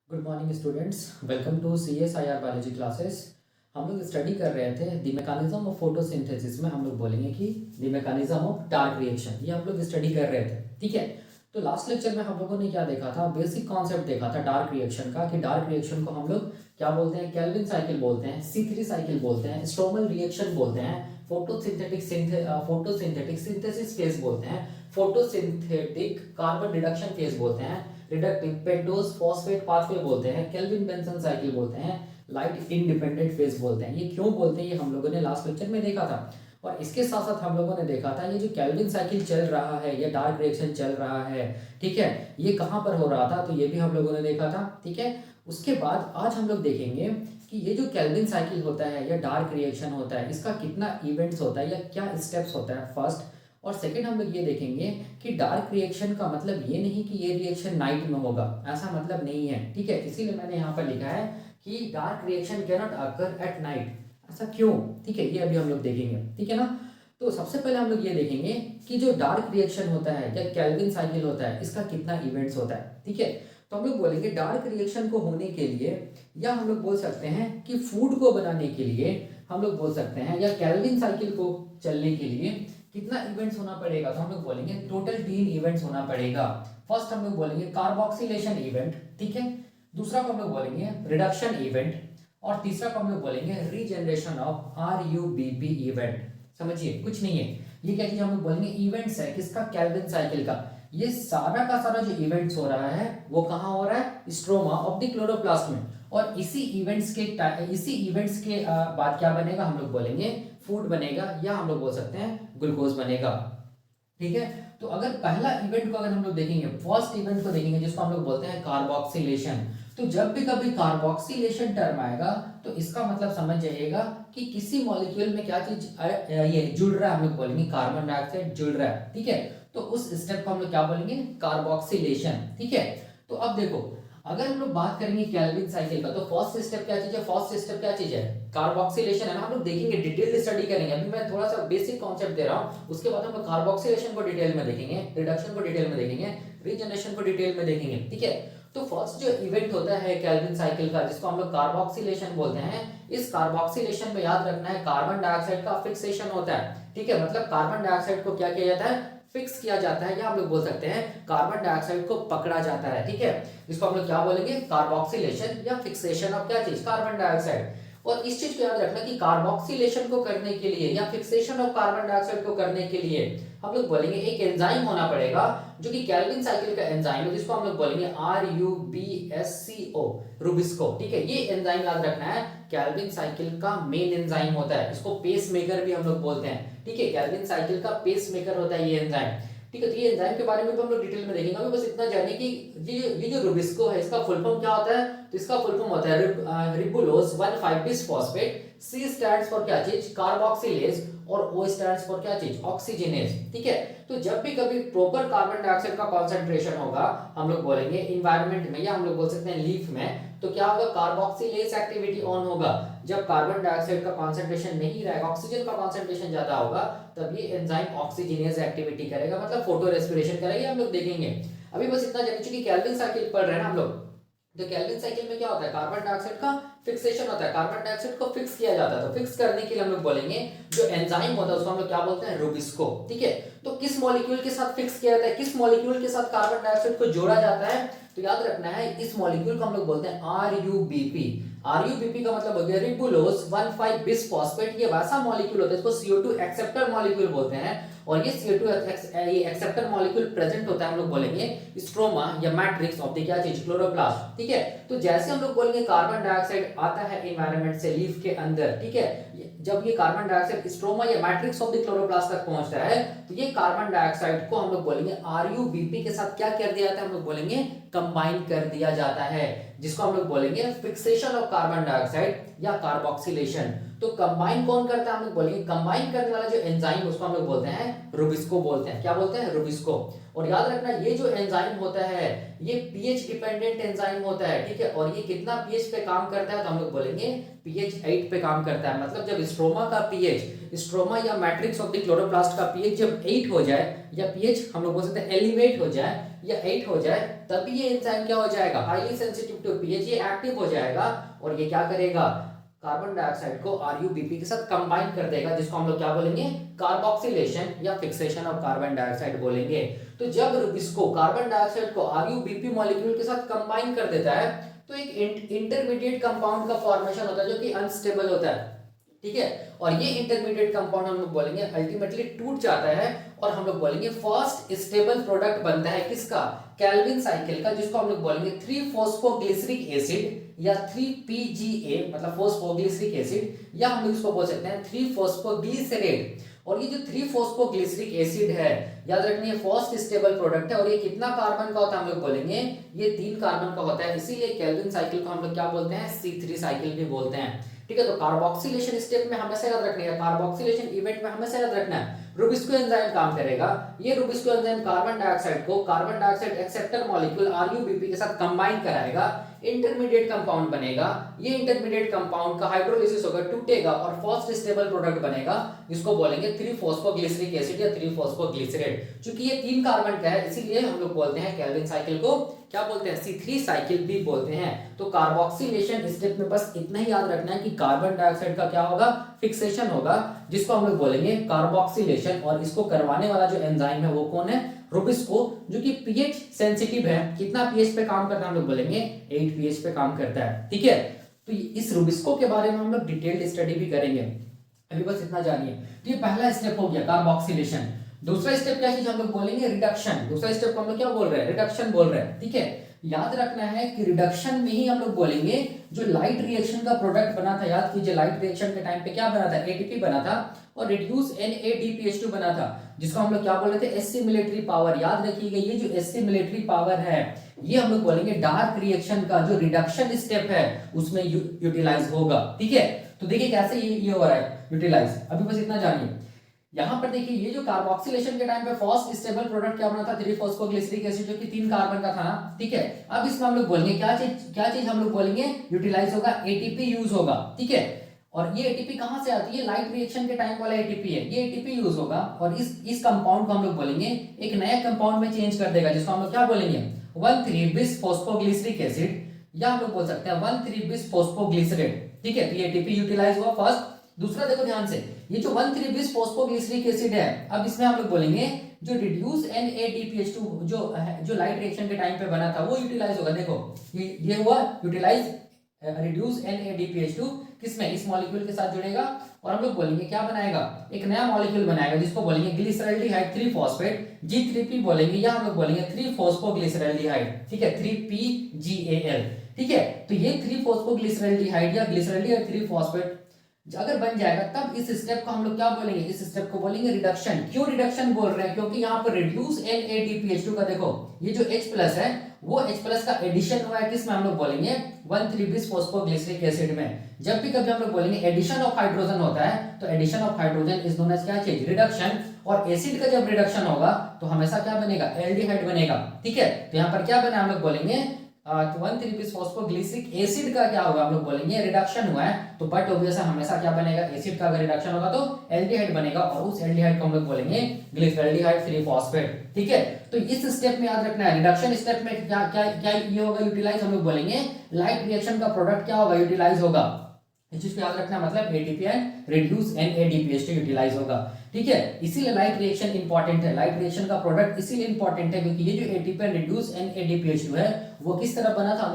Good morning students, welcome to CSIR biology classes. हम लोग study कर रहे थे द मैकेनिज्म ऑफ फोटोसिंथेसिस में। हम लोग बोलेंगे कि the mechanism of dark reaction, ये हम लोग स्टडी कर रहे थे। ठीक है, तो लास्ट लेक्चर में हम लोगों ने क्या देखा था, बेसिक कॉन्सेप्ट देखा था डार्क रिएक्शन का, कि डार्क रिएक्शन को हम लोग क्या बोलते हैं, केल्विन साइकिल बोलते हैं, C3 साइकिल बोलते हैं, स्ट्रोमल रिएक्शन बोलते हैं, फोटोसिंथेटिक सिंथेसिस फेज बोलते हैं, फोटोसिंथेटिक कार्बन रिडक्शन फेज बोलते हैं, रिडक्टिव पेंटोज फॉस्फेट पाथवे बोलते हैं, केल्विन बेंसन साइकिल बोलते हैं, लाइट इंडिपेंडेंट फेज बोलते हैं। ये क्यों बोलते हैं, ये हम लोगों ने लास्ट लेक्चर में देखा था। और इसके साथ साथ हम लोगों ने देखा था ये जो केल्विन साइकिल चल रहा है, ये डार्क रिएक्शन चल रहा है, ठीक है, ये कहाँ पर हो रहा था, तो ये भी हम लोगों ने देखा था। ठीक है, उसके बाद आज हम लोग देखेंगे कि ये जो केल्विन साइकिल होता है या डार्क रिएक्शन होता है, इसका कितना इवेंट्स होता है या क्या स्टेप्स होता है फर्स्ट। और सेकंड हम लोग ये देखेंगे कि डार्क रिएक्शन का मतलब ये नहीं कि ये रिएक्शन नाइट में होगा, ऐसा मतलब नहीं है। ठीक है, इसीलिए मैंने यहाँ पर लिखा है कि dark reaction can not occur at night. ऐसा क्यों? ठीक है, ये अभी हम लोग देखेंगे। ठीक है ना, तो सबसे पहले हम लोग ये देखेंगे कि जो डार्क रिएक्शन होता है या केल्विन साइकिल होता है, इसका कितना इवेंट्स होता है। ठीक है, तो हम लोग बोलेंगे डार्क रिएक्शन को होने के लिए, या हम लोग बोल सकते हैं कि फूड को बनाने के लिए, हम लोग बोल सकते हैं, या केल्विन साइकिल को चलने के लिए कितना इवेंट्स होना पड़ेगा, तो हम लोग बोलेंगे टोटल 3 इवेंट्स होना पड़ेगा। फर्स्ट हम लोग बोलेंगे कार्बोक्सिलेशन इवेंट, ठीक है, दूसरा को हम लोग बोलेंगे रिडक्शन इवेंट, और तीसरा को हम लोग बोलेंगे रीजनरेशन ऑफ RUBP इवेंट। समझिए, कुछ नहीं है, ये क्या चीज हम लोग बोलेंगे इवेंट्स है, किसका, केल्विन साइकिल का। ये सारा का सारा जो इवेंट्स हो रहा है वो कहाँ हो रहा है, स्ट्रोमा ऑफ द क्लोरोप्लास्ट में। और इसी इवेंट्स के बाद क्या बनेगा, हम लोग बोलेंगे फूड बनेगा, या हम लोग बोल सकते हैं ग्लूकोज बनेगा। ठीक है, तो अगर पहला इवेंट को अगर हम लोग देखेंगे, फर्स्ट इवेंट को देखेंगे जिसको हम लोग बोलते हैं कार्बोक्सिलेशन, तो जब भी कभी कार्बोक्सिलेशन टर्म आएगा तो इसका मतलब समझ जाइएगा कि किसी मॉलिक्यूल में क्या चीज ये जुड़ रहा है, हम लोग बोलेंगे कार्बन डाइऑक्साइड जुड़ रहा है। ठीक है, तो उस स्टेप को हम लोग क्या बोलेंगे, कार्बोक्सिलेशन। ठीक है, तो अब देखो, अगर हम लोग बात करेंगे केल्विन साइकिल का, तो फर्स्ट स्टेप क्या चीज है, फर्स्ट स्टेप क्या चीज है, कार्बोक्सिलेशन है ना। हम लोग देखेंगे, डिटेल स्टडी करेंगे, अभी मैं थोड़ा सा बेसिक कॉन्सेप्ट दे रहा हूं, उसके बाद हम लोग कार्बोक्सिलेशन को डिटेल में देखेंगे, रिडक्शन को डिटेल में देखेंगे, रीजनरेशन को डिटेल में देखेंगे। ठीक है, तो फर्स्ट जो इवेंट होता है केल्विन साइकिल का, जिसको हम लोग कार्बोक्सिलेशन बोलते हैं, इस कार्बोक्सिलेशन में याद रखना है कार्बन डाइऑक्साइड का फिक्सेशन होता है। ठीक है, मतलब कार्बन डाइऑक्साइड को क्या किया जाता है, फिक्स किया जाता है, या हम लोग बोल सकते हैं कार्बन डाइऑक्साइड को पकड़ा जाता है। ठीक है, इसको हम लोग क्या बोलेंगे, कार्बोक्सिलेशन या फिक्सेशन ऑफ क्या चीज, कार्बन डाइऑक्साइड। और इस चीज को याद रखना कि कार्बोक्सिलेशन को करने के लिए या फिक्सेशन ऑफ कार्बन डाइऑक्साइड को करने के लिए हम लोग बोलेंगे एक एंजाइम होना पड़ेगा, जो कि केल्विन साइकिल का एंजाइम है, जिसको हम लोग बोलेंगे RUBSCO, रुबिस्को। ठीक है, ये एंजाइम याद रखना है, केल्विन साइकिल का मेन एंजाइम होता है, इसको पेस मेकर भी हम लोग बोलते हैं। ठीक है, केल्विन साइकिल का पेस मेकर होता है ये एंजाइम। ठीक है, तो ये एंजाइम के बारे में भी हम लोग डिटेल में देखेंगे। अभी बस इतना जानिए कि ये जो रुबिस्को है, इसका फुल फॉर्म क्या होता है, तो इसका फुल फॉर्म होता है ribulose 1,5 bis phosphate. C stands for क्या चीज, कार्बोक्सिलेज, और O स्टैंड्स फॉर क्या चीज, ऑक्सीजनेज। ठीक है, तो जब भी कभी प्रॉपर कार्बन डाइऑक्साइड का कॉन्सेंट्रेशन होगा, हम लोग बोलेंगे इन्वायरमेंट में, या हम लोग बोल सकते हैं लीफ में, तो क्या होगा, कार्बोक्सिलेज एक्टिविटी ऑन होगा। जब कार्बन डाइऑक्साइड का कॉन्सेंट्रेशन नहीं रहेगा, ऑक्सीजन का कॉन्सेंट्रेशन ज्यादा होगा, तब ये एंजाइम ऑक्सीजनेज एक्टिविटी करेगा, मतलब फोटो रेस्पिरेशन करेगा, हम लोग देखेंगे। अभी बस इतना जानिए कि केल्विन साइकिल पढ़ रहे हैं ना हम लोग, तो केल्विन साइकिल में क्या होता है, कार्बन डाइऑक्साइड का फिक्सेशन होता है, कार्बन डाइऑक्साइड को फिक्स किया जाता है। तो फिक्स करने के लिए हम लोग बोलेंगे जो एंजाइम होता है उसको हम लोग क्या बोलते हैं, रुबिस्को। ठीक है, तो किस मॉलिक्यूल के साथ फिक्स किया जाता है, किस मॉलिक्यूल के साथ कार्बन डाइऑक्साइड को जोड़ा जाता है, तो याद रखना है इस मॉलिक्यूल को हम लोग बोलते हैं RUBP। RUBP का मतलब हो गया रिबुलोज 1,5 बिस फॉस्फेट। ये वैसा मॉलिक्यूल होता है, इसको CO2 एक्सेप्टर मॉलिक्यूल बोलते हैं, और ये CO2 एक्सेप्टर मॉलिक्यूल प्रेजेंट होता है, हम लोग बोलेंगे स्ट्रोमा या मैट्रिक्स ऑफ द क्या चीज, क्लोरोप्लास्ट। ठीक है, तो जैसे हम लोग बोलेंगे कार्बन डाइऑक्साइड आता है एनवायरनमेंट से लीफ के अंदर, ठीक है, जब ये कार्बन डाइऑक्साइड स्ट्रोमा या मैट्रिक्स ऑफ द क्लोरोप्लास्ट तक पहुंचता है, तो ये कार्बन डाइऑक्साइड को हम लोग बोलेंगे RUBP के साथ क्या कर दिया जाता है, हम लोग बोलेंगे कंबाइन कर दिया जाता है, जिसको हम लोग बोलेंगे फिक्सेशन ऑफ कार्बन डाइऑक्साइड या कार्बोक्सिलेशन। तो कंबाइन कौन करता है हम लोग बोलेंगे, कंबाइन करने वाला जो एंजाइम उसको हम लोग बोलते हैं रुबिस्को बोलते हैं। क्या बोलते हैं, रुबिस्को। और याद रखना ये जो एंजाइम होता है ये पीएच डिपेंडेंट एंजाइम होता है, ठीक है। और ये कितना पीएच पे काम करता है तो हम लोग बोलेंगे पीएच 8 पे काम करता है। मतलब जब स्ट्रोमा का पीएच, स्ट्रोमा या मैट्रिक्स ऑफ द क्लोरोप्लास्ट का पीएच जब 8 हो जाए, या पीएच हम लोग बोल सकते हैं एलिवेट हो जाए या 8 हो जाए, तभी ये एंजाइम क्या हो जाएगा, हाईली सेंसिटिव टू पीएच, ये एक्टिव हो जाएगा और ये क्या करेगा, कार्बन डाइऑक्साइड को आरयूबीपी के साथ कंबाइन कर देगा, जिसको हम लोग क्या बोलेंगे, कार्बोक्सिलेशन या फिक्सेशन ऑफ कार्बन डाइऑक्साइड बोलेंगे। तो जब इसको कार्बन डाइऑक्साइड को आरयूबीपी मॉलिक्यूल के साथ कंबाइन कर देता है तो एक इंटरमीडिएट कंपाउंड का फॉर्मेशन होता है जो कि अनस्टेबल होता है, ठीक है। और ये इंटरमीडिएट कंपाउंड हम लोग बोलेंगे अल्टीमेटली टूट जाता है और हम लोग बोलेंगे फर्स्ट स्टेबल प्रोडक्ट बनता है किसका, केल्विन साइकिल का, जिसको हम लोग बोलेंगे 3-फॉस्फोग्लिसरिक एसिड या 3-PGA मतलब फॉस्फोग्लिसरिक एसिड, या हम लोग इसको बोल सकते हैं 3-फॉस्फोग्लिसरेट। और ये जो 3-फॉस्फोग्लिसरिक एसिड है याद रखना ये फर्स्ट स्टेबल प्रोडक्ट है और ये कितना कार्बन का होता है हम लोग बोलेंगे, ये 3 कार्बन का होता है, इसीलिए केल्विन साइकिल को हम लोग क्या बोलते हैं, C3 साइकिल भी बोलते हैं, ठीक है। तो कार्बोक्सिलेशन स्टेप में हमेशा याद रखना है, कार्बोक्सिलेशन इवेंट में हमेशा याद रखना है रुबिस्को एंजाइम काम करेगा। ये रुबिस्को एंजाइम कार्बन डाइऑक्साइड को carbon dioxide acceptor molecule RuBP के साथ कंबाइन कराएगा, इंटरमीडिएट कंपाउंड बनेगा। ये इंटरमीडिएट कंपाउंड का हाइड्रोलिसिस होगा, टूटेगा और फर्स्ट स्टेबल प्रोडक्ट बनेगा, जिसको बोलेंगे 3-फॉस्फोग्लिसरिक एसिड या 3-फॉस्फोग्लिसरेट। चूंकि ये 3 कार्बन का है इसीलिए हम लोग बोलते हैं केल्विन साइकिल को क्या बोलते हैं, C3 साइकिल भी बोलते हैं। तो कार्बोक्सिलेशन स्टेप में बस इतना ही याद रखना है कि कार्बन डाइऑक्साइड का क्या होगा, फिक्सेशन होगा, जिसको हम लोग बोलेंगे कार्बोक्सिलेशन। और इसको करवाने वाला जो एंजाइम है वो कौन है, रुबिस्को, जो कि पीएच सेंसिटिव है। कितना पीएच पे काम करता है हम लोग बोलेंगे 8 पीएच पे काम करता है, ठीक है। तो इस रुबिस्को के बारे में हम लोग डिटेल्ड स्टडी भी करेंगे, अभी बस इतना जानिए। तो ये पहला स्टेप हो गया कार्बोक्सिलेशन। दूसरा स्टेप क्या चीज हम लोग बोलेंगे, रिडक्शन। दूसरा स्टेप को हम लोग क्या बोल रहे हैं, रिडक्शन बोल रहे हैं, ठीक है। याद रखना है कि रिडक्शन में ही हम लोग बोलेंगे जो लाइट रिएक्शन का प्रोडक्ट बना था, याद कीजिए लाइट रिएक्शन के टाइम पे क्या बना था, एटीपी बना था और रिड्यूस NADPH2 बना था, जिसको हम लोग क्या बोल रहे थे, एसिमिलेटरी पावर। याद रखिएगा ये जो एसिमिलेटरी पावर है ये हम लोग बोलेंगे डार्क रिएक्शन का जो रिडक्शन स्टेप है उसमें यूटिलाइज होगा, ठीक है। तो देखिए कैसे ये हो रहा है यूटिलाइज, अभी बस इतना जानिए। यहाँ पर देखिए ये जो कार्बोक्सिलेशन के टाइम पे फर्स्ट स्टेबल प्रोडक्ट क्या बना था, 3-फॉस्फोग्लिसरिक एसिड, जो कि 3 कार्बन का था ना, ठीक है। अब इसमें हम लोग बोलेंगे क्या चीज हम लोग बोलेंगे, यूटिलाइज होगा, एटीपी यूज होगा, ठीक है। और ये एटीपी कहां से आती है, लाइट रिएक्शन के टाइम वाला एटीपी है, ये एटीपी यूज होगा और इस कंपाउंड को हम लोग बोलेंगे एक नया कंपाउंड में चेंज कर देगा, जिसको हम लोग क्या बोलेंगे, 1,3-बिस-फॉस्फोग्लिसरिक एसिड, या हम लोग बोल सकते हैं 1,3-बिस-फॉस्फोग्लिसरेट, ठीक है। तो ये एटीपी यूटिलाइज हुआ फर्स्ट। दूसरा देखो ध्यान से, ये जो 1,3-बिस-फॉस्फोग्लिसरिक एसिड है, अब इसमें हम लोग बोलेंगे जो रिड्यूस NADPH2 जो लाइट रिएक्शन के टाइम पे बना था वो यूटिलाइज होगा। देखो ये हुआ यूटिलाइज, रिड्यूस NADPH2 किसमें, इस मॉलिक्यूल के साथ जुड़ेगा और हम लोग बोलेंगे क्या बनाएगा, एक नया मॉलिक्यूल बनाएगा, जिसको बोलेंगे ग्लिसरल्डिहाइड 3-फॉस्फेट, G3P बोलेंगे, या हम लोग बोलेंगे 3-फॉस्फोग्लिसरल्डिहाइड, ठीक है, 3PGAL, ठीक है। तो ये 3-फॉस्फोग्लिसरल्डिहाइड या ग्लिसरल्डिहाइड 3-फॉस्फेट अगर बन जाएगा तब इस स्टेप को हम लोग क्या बोलेंगे, इस स्टेप को बोलेंगे रिडक्शन। क्यों रिडक्शन बोल रहे हैं, क्योंकि यहाँ पर रिड्यूस NADPH2 का देखो ये जो H+ है वो H+ का एडिशन हुआ है, किसमें हम लोग बोलेंगे 1,3-बिस-फॉस्फोग्लिसरिक एसिड में। जब भी कभी हम लोग बोलेंगे एडिशन ऑफ हाइड्रोजन होता है तो addition of hydrogen is known as क्या चीज, रिडक्शन। और एसिड का जब रिडक्शन होगा तो हमेशा क्या बनेगा, एल्डिहाइड बनेगा, ठीक है। तो यहाँ पर क्या बना हम लोग बोलेंगे 1,3-बिस-फॉस्फोग्लिसरिक एसिड का क्या होगा, हम लोग बोलेंगे रिडक्शन हुआ है। तो बट ऑब्वियस हमेशा क्या बनेगा, एसिड का अगर रिडक्शन होगा तो एल्डिहाइड बनेगा और उस एल्डिहाइड को हम लोग बोलेंगे ग्लिसरल्डिहाइड 3-फॉस्फेट, ठीक है। तो इस स्टेप में याद रखना है, रिडक्शन स्टेप में क्या क्या क्या ये होगा यूटिलाइज, हम लोग बोलेंगे लाइट रिएक्शन का प्रोडक्ट क्या होगा, यूटिलाइज होगा। इस चीज को याद रखना, मतलब ATP and reduce NADPH2 utilise होगा, ठीक है। इसीलिए लाइट रिएक्शन इंपॉर्टेंट है, लाइट रिएक्शन का प्रोडक्ट इसीलिए इंपॉर्टेंट है क्योंकि ये जो एटीपी एंड रिड्यूस NADPH2 है वो किस तरह बना था,